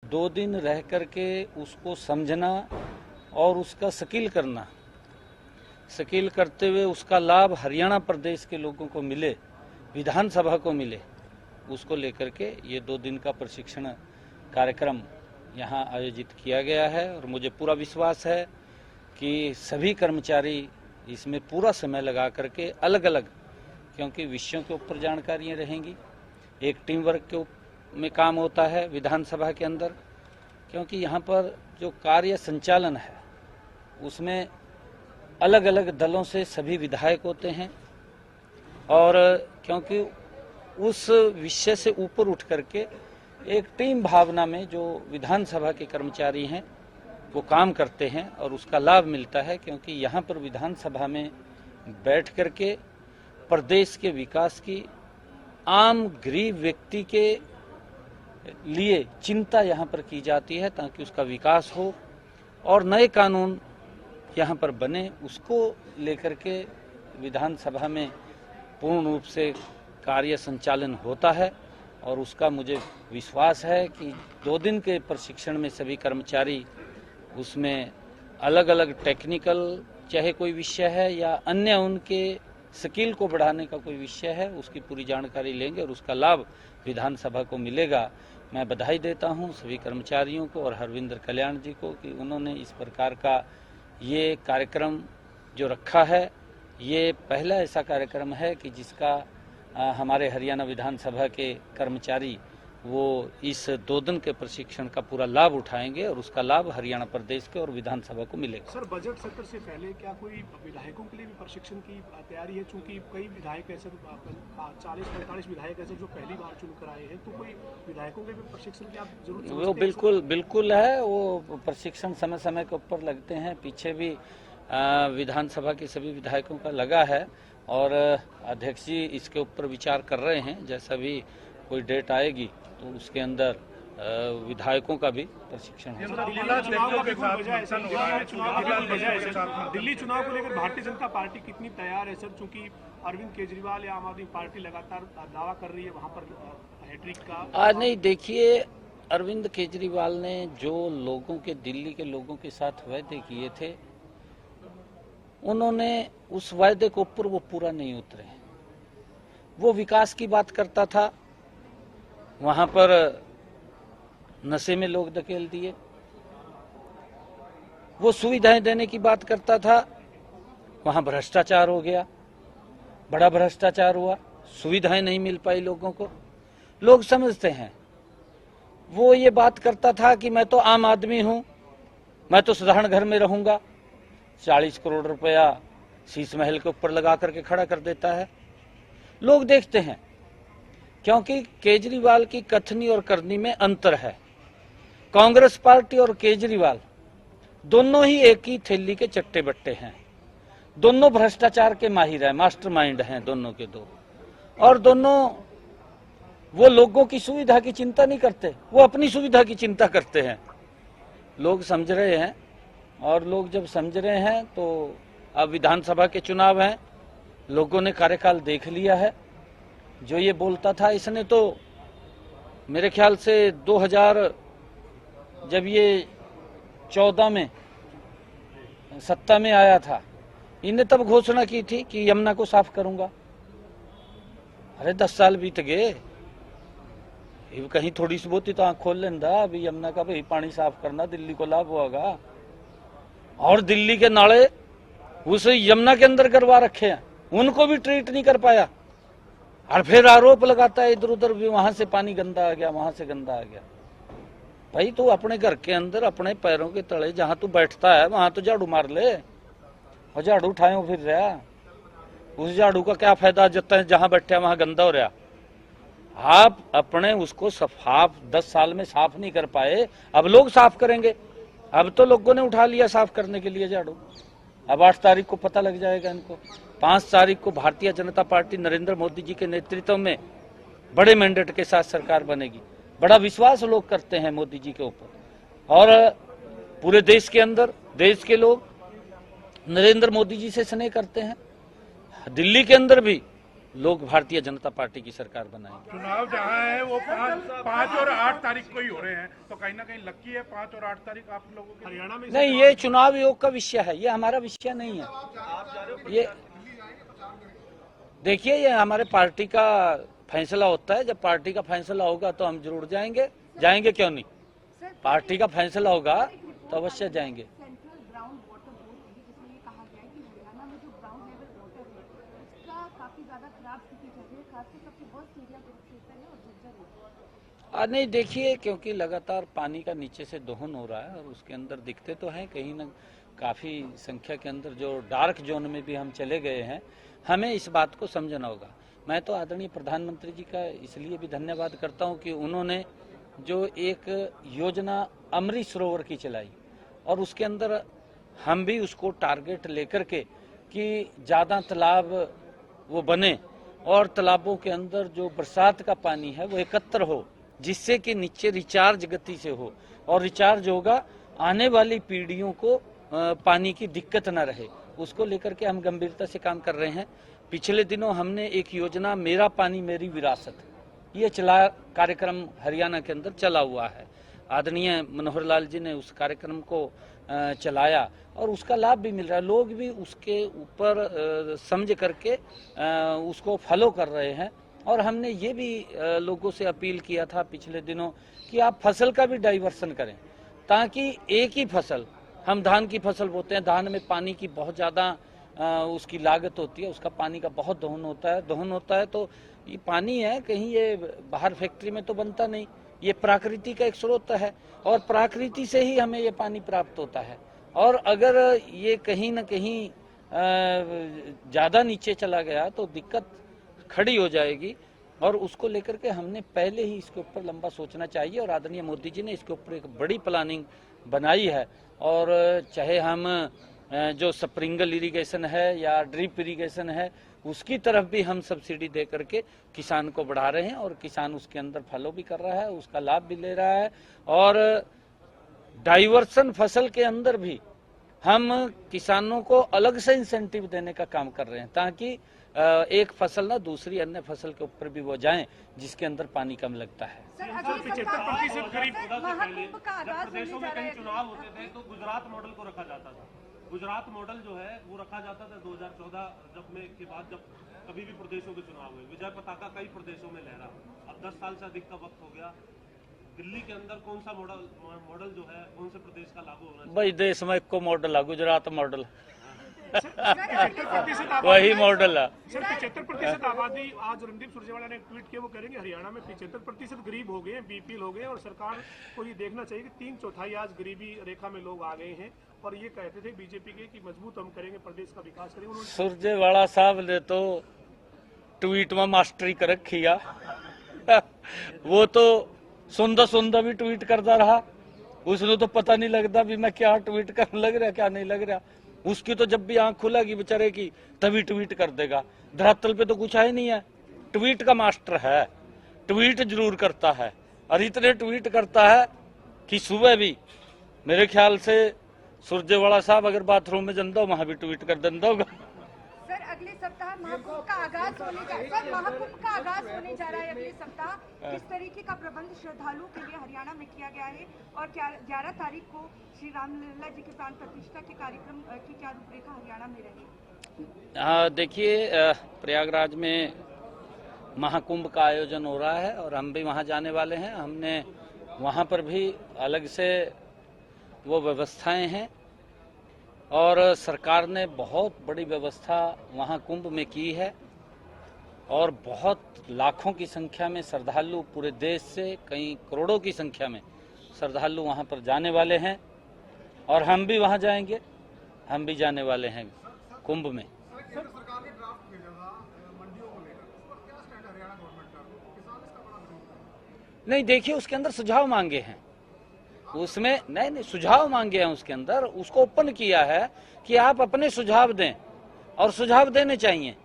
2 दिन रह करके उसको समझना और उसका स्किल करना, स्किल करते हुए उसका लाभ हरियाणा प्रदेश के लोगों को मिले, विधानसभा को मिले, उसको लेकर के ये 2 दिन का प्रशिक्षण कार्यक्रम यहाँ आयोजित किया गया है। और मुझे पूरा विश्वास है कि सभी कर्मचारी इसमें पूरा समय लगा करके अलग अलग, क्योंकि विषयों के ऊपर जानकारियाँ रहेंगी, एक टीम वर्क के में काम होता है विधानसभा के अंदर, क्योंकि यहाँ पर जो कार्य संचालन है उसमें अलग अलग दलों से सभी विधायक होते हैं। और क्योंकि उस विषय से ऊपर उठ करके एक टीम भावना में जो विधानसभा के कर्मचारी हैं वो काम करते हैं और उसका लाभ मिलता है, क्योंकि यहाँ पर विधानसभा में बैठ करके प्रदेश के विकास की आम गरीब व्यक्ति के लिए चिंता यहाँ पर की जाती है ताकि उसका विकास हो और नए कानून यहाँ पर बने, उसको लेकर के विधानसभा में पूर्ण रूप से कार्य संचालन होता है। और उसका मुझे विश्वास है कि 2 दिन के प्रशिक्षण में सभी कर्मचारी उसमें अलग अलग टेक्निकल चाहे कोई विषय है या अन्य उनके स्किल को बढ़ाने का कोई विषय है उसकी पूरी जानकारी लेंगे और उसका लाभ विधानसभा को मिलेगा। मैं बधाई देता हूं सभी कर्मचारियों को और हरविंदर कल्याण जी को कि उन्होंने इस प्रकार का ये कार्यक्रम जो रखा है, ये पहला ऐसा कार्यक्रम है कि जिसका हमारे हरियाणा विधानसभा के कर्मचारी वो इस 2 दिन के प्रशिक्षण का पूरा लाभ उठाएंगे और उसका लाभ हरियाणा प्रदेश के और विधानसभा को मिलेगा। सर, बजट सत्र से पहले क्या कोई विधायकों के लिए भी प्रशिक्षण की तैयारी है? चूंकि कई विधायक ऐसे 40-45 विधायक ऐसे जो पहली बार चुनकर आए हैं, तो कोई विधायकों के भी प्रशिक्षण की आप जरूरत? वो बिल्कुल है, वो प्रशिक्षण समय समय के ऊपर लगते हैं। पीछे भी विधानसभा के सभी विधायकों का लगा है और अध्यक्ष जी इसके ऊपर विचार कर रहे हैं। जैसा भी कोई डेट आएगी तो उसके अंदर विधायकों का भी प्रशिक्षण होगा। दिल्ली चुनाव को लेकर भारतीय जनता पार्टी कितनी तैयार है सर? चूंकि अरविंद केजरीवाल या आम आदमी पार्टी लगातार दावा कर रही है वहां पर हैट्रिक का। आज नहीं, देखिए अरविंद केजरीवाल ने जो लोगों के, दिल्ली के लोगों के साथ वायदे किए थे, उन्होंने उस वायदे के ऊपर वो पूरा नहीं उतरे। वो विकास की बात करता था, वहां पर नशे में लोग धकेल दिए। वो सुविधाएं देने की बात करता था, वहां भ्रष्टाचार हो गया, बड़ा भ्रष्टाचार हुआ, सुविधाएं नहीं मिल पाई लोगों को। लोग समझते हैं। वो ये बात करता था कि मैं तो आम आदमी हूं, मैं तो साधारण घर में रहूंगा। 40 करोड़ रुपया शीश महल के ऊपर लगा करके खड़ा कर देता है। लोग देखते हैं, क्योंकि केजरीवाल की कथनी और करनी में अंतर है। कांग्रेस पार्टी और केजरीवाल दोनों ही एक ही थैली के चट्टे बट्टे हैं। दोनों भ्रष्टाचार के माहिर हैं, मास्टरमाइंड हैं दोनों के दो। और दोनों वो लोगों की सुविधा की चिंता नहीं करते, वो अपनी सुविधा की चिंता करते हैं। लोग समझ रहे हैं और लोग जब समझ रहे हैं तो अब विधानसभा के चुनाव हैं, लोगों ने कार्यकाल देख लिया है। जो ये बोलता था, इसने तो मेरे ख्याल से 2000 जब ये 14 में सत्ता में आया था, इन्हें तब घोषणा की थी कि यमुना को साफ करूंगा। अरे 10 साल बीत गए, कहीं थोड़ी सी बहुत ही तो आंख खोल लेंदा। अभी यमुना का भाई पानी साफ करना दिल्ली को लाभ होगा, और दिल्ली के नाले उस यमुना के अंदर करवा रखे हैं, उनको भी ट्रीट नहीं कर पाया। और फिर आरोप लगाता है इधर उधर भी, वहां से पानी गंदा आ गया, वहां से गंदा आ गया। भाई तू अपने घर के अंदर अपने पैरों के तले जहां तू बैठता है वहां तो झाड़ू मार ले, और झाड़ू उठाए फिर रहा। उस झाड़ू का क्या फायदा जहां बैठे वहां गंदा हो रहा। आप अपने उसको साफ 10 साल में साफ नहीं कर पाए, अब लोग साफ करेंगे। अब तो लोगों ने उठा लिया साफ करने के लिए झाड़ू। अब 8 तारीख को पता लग जाएगा इनको। 5 तारीख को भारतीय जनता पार्टी नरेंद्र मोदी जी के नेतृत्व में बड़े मैंडेट के साथ सरकार बनेगी। बड़ा विश्वास लोग करते हैं मोदी जी के ऊपर, और पूरे देश के अंदर देश के लोग नरेंद्र मोदी जी से स्नेह करते हैं। दिल्ली के अंदर भी लोग भारतीय जनता पार्टी की सरकार बनाएंगे। चुनाव जहाँ है वो 5 और 8 तारीख को ही हो रहे हैं, तो कहीं ना कहीं लकी है 5 और 8 तारीख आप लोगों के हरियाणा में नहीं, ये चुनाव आयोग का विषय है, ये हमारा विषय नहीं है। ये देखिए, ये हमारे पार्टी का फैसला होता है। जब पार्टी का फैसला होगा तो हम जरूर जाएंगे, क्यों नहीं। पार्टी का फैसला होगा तो अवश्य जाएंगे। सेंट्रल ग्राउंड वाटर बोर्ड है, जिसमें ये कहा गया है कि हरियाणा में जो ग्राउंड लेवल वाटर है उसका काफी ज्यादा खराब स्थिति चल रही है, खासकर सबसे वर्स्ट एरिया कुरुक्षेत्र है और झज्जर है। नहीं, देखिए, क्योंकि लगातार पानी का नीचे से दोहन हो रहा है और उसके अंदर दिखते तो हैं कहीं न काफ़ी संख्या के अंदर जो डार्क जोन में भी हम चले गए हैं। हमें इस बात को समझना होगा। मैं तो आदरणीय प्रधानमंत्री जी का इसलिए भी धन्यवाद करता हूं कि उन्होंने जो एक योजना अमृत सरोवर की चलाई और उसके अंदर हम भी उसको टारगेट लेकर के कि ज़्यादा तालाब वो बने और तालाबों के अंदर जो बरसात का पानी है वो एकत्र हो, जिससे कि नीचे रिचार्ज गति से हो और रिचार्ज होगा, आने वाली पीढ़ियों को पानी की दिक्कत न रहे। उसको लेकर के हम गंभीरता से काम कर रहे हैं। पिछले दिनों हमने एक योजना मेरा पानी मेरी विरासत, ये चला कार्यक्रम हरियाणा के अंदर चला हुआ है। आदरणीय मनोहर लाल जी ने उस कार्यक्रम को चलाया और उसका लाभ भी मिल रहा है। लोग भी उसके ऊपर समझ करके उसको फॉलो कर रहे हैं। और हमने ये भी लोगों से अपील किया था पिछले दिनों कि आप फसल का भी डाइवर्सन करें, ताकि एक ही फसल, हम धान की फसल बोते हैं, धान में पानी की बहुत ज़्यादा उसकी लागत होती है, उसका पानी का बहुत दोहन होता है। तो ये पानी है, कहीं ये बाहर फैक्ट्री में तो बनता नहीं, ये प्रकृति का एक स्रोत है और प्रकृति से ही हमें ये पानी प्राप्त होता है। और अगर ये कहीं न कहीं ज़्यादा नीचे चला गया तो दिक्कत खड़ी हो जाएगी और उसको लेकर के हमने पहले ही इसके ऊपर लंबा सोचना चाहिए। और आदरणीय मोदी जी ने इसके ऊपर एक बड़ी प्लानिंग बनाई है और चाहे हम जो स्प्रिंगल इरिगेशन है या ड्रिप इरिगेशन है, उसकी तरफ भी हम सब्सिडी दे करके किसान को बढ़ा रहे हैं और किसान उसके अंदर फॉलो भी कर रहा है, उसका लाभ भी ले रहा है। और डाइवर्सन फसल के अंदर भी हम किसानों को अलग से इंसेंटिव देने का काम कर रहे हैं, ताकि एक फसल ना दूसरी अन्य फसल के ऊपर भी वो जाएं जिसके अंदर पानी कम लगता है। 75% करीब प्रदेशों में कहीं चुनाव होते थे तो गुजरात मॉडल को रखा जाता था। गुजरात मॉडल जो है वो रखा जाता था 2014 के बाद, जब कभी भी प्रदेशों के चुनाव हुए, विजय पताका कई प्रदेशों में लहरा। अब 10 साल से अधिक का वक्त हो गया। दिल्ली के अंदर कौन सा मॉडल जो है कौन से प्रदेश का लागू होना चाहिए? भाई देश में एक को मॉडल है, गुजरात मॉडल, 75% वही मॉडल है। सर 75% आबादी, आज रणदीप सुरजेवाला ने ट्वीट किया, वो करेंगे हरियाणा में 75% गरीब हो गए हैं, बीपीएल हो गए हैं और सरकार को ये देखना चाहिए कि 3/4 आज गरीबी रेखा में लोग आ गए हैं। और ये कहते थे बीजेपी के कि मजबूत हम करेंगे, प्रदेश का विकास करेंगे। उन्होंने सुरजेवाला साहब ने तो ट्वीट में मास्टरी कर रखी है वो तो सुंदर भी ट्वीट करता रहा, उसने तो पता नहीं लगता भी मैं क्या ट्वीट करने लग रहा क्या नहीं लग रहा। उसकी तो जब भी आंख खुलेगी बेचारे की तभी ट्वीट कर देगा। धरातल पे तो कुछ है ही नहीं है। ट्वीट का मास्टर है, ट्वीट जरूर करता है और इतने ट्वीट करता है कि सुबह भी मेरे ख्याल से सुरजेवाला साहब अगर बाथरूम में जनता वहां भी ट्वीट कर देता होगा। सर अगले सप्ताह महाकुंभ का आगाज होने जा रहा है। अगले सप्ताह किस तरीके का प्रबंध श्रद्धालुओं के लिए हरियाणा में किया गया है और 11 तारीख को श्री रामलला जी के प्राण प्रतिष्ठा के कार्यक्रम की क्या रूपरेखा हरियाणा में रहेगी? देखिए, प्रयागराज में महाकुंभ का आयोजन हो रहा है और हम भी वहां जाने वाले हैं। हमने वहां पर भी अलग से वो व्यवस्थाएं हैं और सरकार ने बहुत बड़ी व्यवस्था वहां कुंभ में की है और बहुत लाखों की संख्या में श्रद्धालु पूरे देश से, कई करोड़ों की संख्या में श्रद्धालु वहां पर जाने वाले हैं और हम भी वहां जाएंगे, हम भी जाने वाले हैं कुंभ में। नहीं, देखिए, उसके अंदर सुझाव मांगे हैं, उसमें नहीं सुझाव मांगे हैं उसके अंदर, उसको ओपन किया है कि आप अपने सुझाव दें और सुझाव देने चाहिए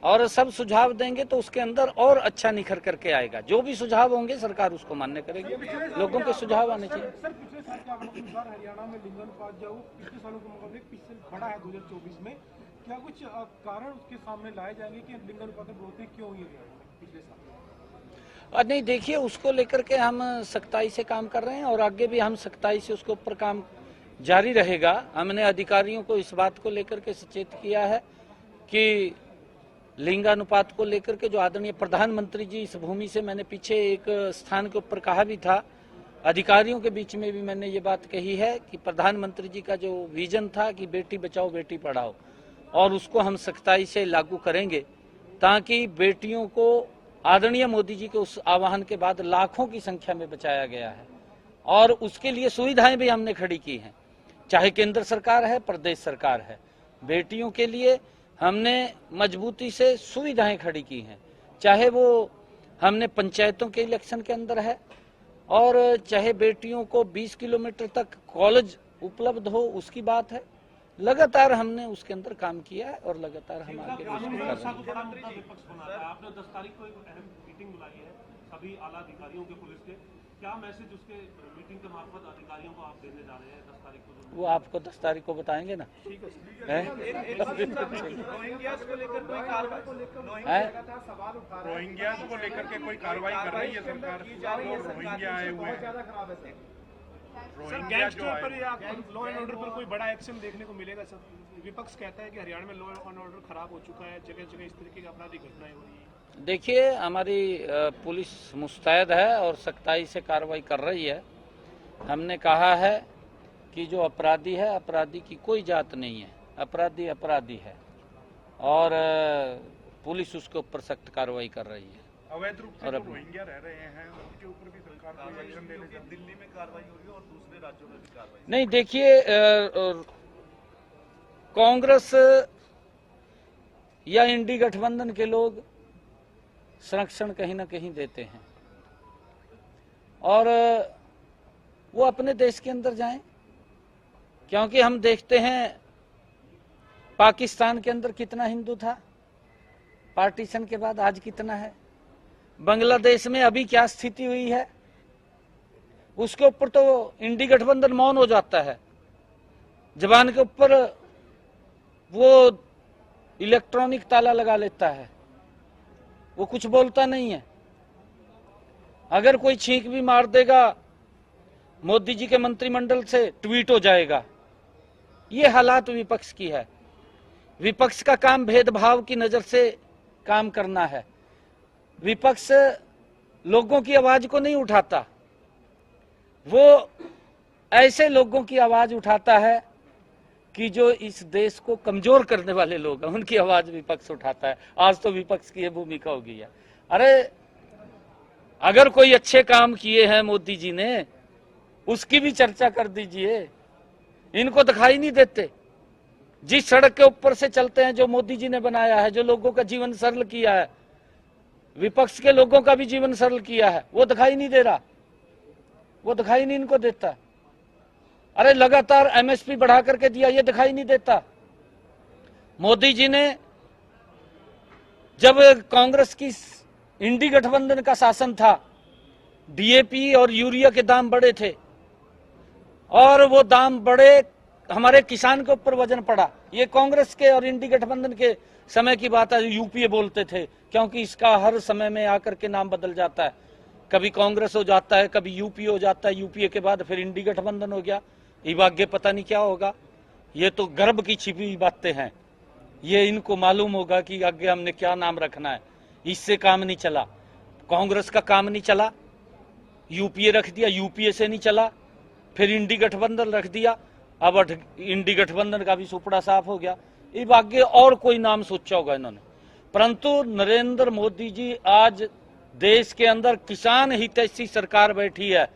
और सब सुझाव देंगे तो उसके अंदर और अच्छा निखर करके आएगा। जो भी सुझाव होंगे सरकार उसको मान्य करेगी, लोगों के सुझाव आने चाहिए। सर पिछले साल के अनुसार हरियाणा में लिंगानुपात जो पिछले सालों के मुकाबले पिछले खड़ा है 2024 में, क्या कुछ कारण उसके सामने लाए जाएंगे कि लिंगानुपात में बढ़ोतरी क्यों हुई है पिछले साल? और नहीं, देखिए, उसको लेकर के हम सख्ताई से काम कर रहे हैं और आगे भी हम सख्ताई से उसके ऊपर काम जारी रहेगा। हमने अधिकारियों को इस बात को लेकर के सचेत किया है कि लिंगानुपात को लेकर के जो आदरणीय प्रधानमंत्री जी, इस भूमि से मैंने पीछे एक स्थान के ऊपर कहा भी था, अधिकारियों के बीच में भी मैंने ये बात कही है कि प्रधानमंत्री जी का जो विजन था कि बेटी बचाओ बेटी पढ़ाओ, और उसको हम सख्ताई से लागू करेंगे ताकि बेटियों को आदरणीय मोदी जी के उस आह्वान के बाद लाखों की संख्या में बचाया गया है। और उसके लिए सुविधाएं भी हमने खड़ी की हैं, चाहे केंद्र सरकार है, प्रदेश सरकार है। बेटियों के लिए हमने मजबूती से सुविधाएं खड़ी की हैं, चाहे वो हमने पंचायतों के इलेक्शन के अंदर है और चाहे बेटियों को 20 किलोमीटर तक कॉलेज उपलब्ध हो, उसकी बात है। लगातार हमने उसके अंदर काम किया है और लगातार हम आगे भी उसको कर रहे हैं। बड़ा मुद्दा विपक्ष बना था। आपने 10 तारीख को एक अहम मीटिंग बुलाई है सभी आला अधिकारियों के, पुलिस के, क्या मैसेज उसके मीटिंग के मार्फत अधिकारियों को आप देने जा रहे हैं 10 तारीख को? वो आपको 10 तारीख को बताएंगे ना। रोहिंग्यास को लेकर के कोई कार्रवाई कर रही है सरकार? रोहिंग्या आए हुए हैं, सर गैंगस्टर पर या लॉ एंड ऑर्डर पर कोई बड़ा एक्शन देखने को मिलेगा सर? विपक्ष कहता है कि हरियाणा में लॉ एंड ऑर्डर खराब हो चुका है, जगह जगह इस तरीके की आपराधिक घटनाएं हो रही है। देखिए, हमारी पुलिस मुस्तैद है और सख्ताई से कार्रवाई कर रही है। हमने कहा है कि जो अपराधी है, अपराधी की कोई जात नहीं है, अपराधी अपराधी है और पुलिस उसके ऊपर सख्त कार्रवाई कर रही है। अवैध रूप से जो रोहिंग्या रह रहे हैं उनके ऊपर भी सरकार को एक्शन लेने से दिल्ली में कार्रवाई होगी और दूसरे राज्यों में भी कार्रवाई? नहीं, देखिए, कांग्रेस या इंडी गठबंधन के लोग संरक्षण कहीं ना कहीं देते हैं और वो अपने देश के अंदर जाएं, क्योंकि हम देखते हैं पाकिस्तान के अंदर कितना हिंदू था पार्टीशन के बाद, आज कितना है। बांग्लादेश में अभी क्या स्थिति हुई है, उसके ऊपर तो इंडी गठबंधन मौन हो जाता है। जबान के ऊपर वो इलेक्ट्रॉनिक ताला लगा लेता है, वो कुछ बोलता नहीं है। अगर कोई छींक भी मार देगा मोदी जी के मंत्रिमंडल से ट्वीट हो जाएगा। ये हालात विपक्ष की है। विपक्ष का काम भेदभाव की नजर से काम करना है। विपक्ष लोगों की आवाज को नहीं उठाता, वो ऐसे लोगों की आवाज उठाता है कि जो इस देश को कमजोर करने वाले लोग हैं, उनकी आवाज विपक्ष उठाता है। आज तो विपक्ष की ये भूमिका हो गई है। अरे अगर कोई अच्छे काम किए हैं मोदी जी ने, उसकी भी चर्चा कर दीजिए। इनको दिखाई नहीं देते? जिस सड़क के ऊपर से चलते हैं, जो मोदी जी ने बनाया है, जो लोगों का जीवन सरल किया है, विपक्ष के लोगों का भी जीवन सरल किया है, वो दिखाई नहीं दे रहा, वो दिखाई नहीं इनको देता। अरे लगातार एमएसपी बढ़ा करके दिया, ये दिखाई नहीं देता। मोदी जी ने जब कांग्रेस की इंडी गठबंधन का शासन था, डीएपी और यूरिया के दाम बड़े थे और वो दाम बड़े, हमारे किसान के ऊपर वजन पड़ा। ये कांग्रेस के और इंडी गठबंधन के समय की बात है। यूपीए बोलते थे, क्योंकि इसका हर समय में आकर के नाम बदल जाता है। कभी कांग्रेस हो जाता है, कभी यूपीए हो जाता है, यूपीए के बाद फिर इंडी गठबंधन हो गया। ये आगे पता नहीं क्या होगा। ये तो गर्भ की छिपी हुई बातें हैं। ये इनको मालूम होगा कि आगे हमने क्या नाम रखना है। इससे काम नहीं चला, कांग्रेस का काम नहीं चला, यूपीए रख दिया, यूपीए से नहीं चला, फिर इंडी गठबंधन रख दिया। अब इंडी गठबंधन का भी सुपड़ा साफ हो गया। अब आगे और कोई नाम सोचा होगा इन्होंने। परंतु नरेंद्र मोदी जी आज देश के अंदर किसान हितैषी सरकार बैठी है।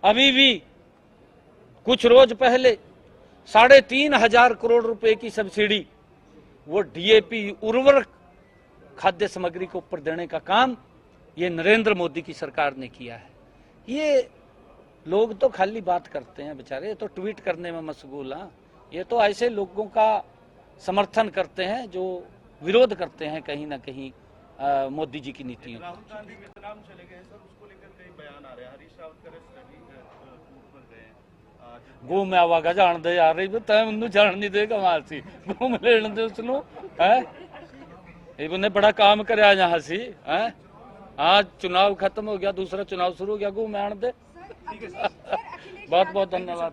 अभी भी कुछ रोज पहले 3,500 करोड़ रुपए की सब्सिडी वो डीएपी उर्वरक खाद्य सामग्री के ऊपर देने का काम ये नरेंद्र मोदी की सरकार ने किया है। ये लोग तो खाली बात करते हैं बेचारे, ये तो ट्वीट करने में मशगूल हैं। ये तो ऐसे लोगों का समर्थन करते हैं जो विरोध करते हैं कहीं ना कहीं मोदी जी की नीतियों। राहुल गांधी वियतनाम चले गए सर, उसको लेकर कई बयान आ रहे हैं। हरीश रावत का गए आज घूम आवागा जान दे यार तय उन्नू जान नहीं देगा वहां से घूम लेने दे उसनू है इन्होंने बड़ा काम कराया यहाँ से है आज चुनाव खत्म हो गया दूसरा चुनाव शुरू हो गया घूम आने दे सर, अखिलेश बहुत यादव- बहुत धन्यवाद।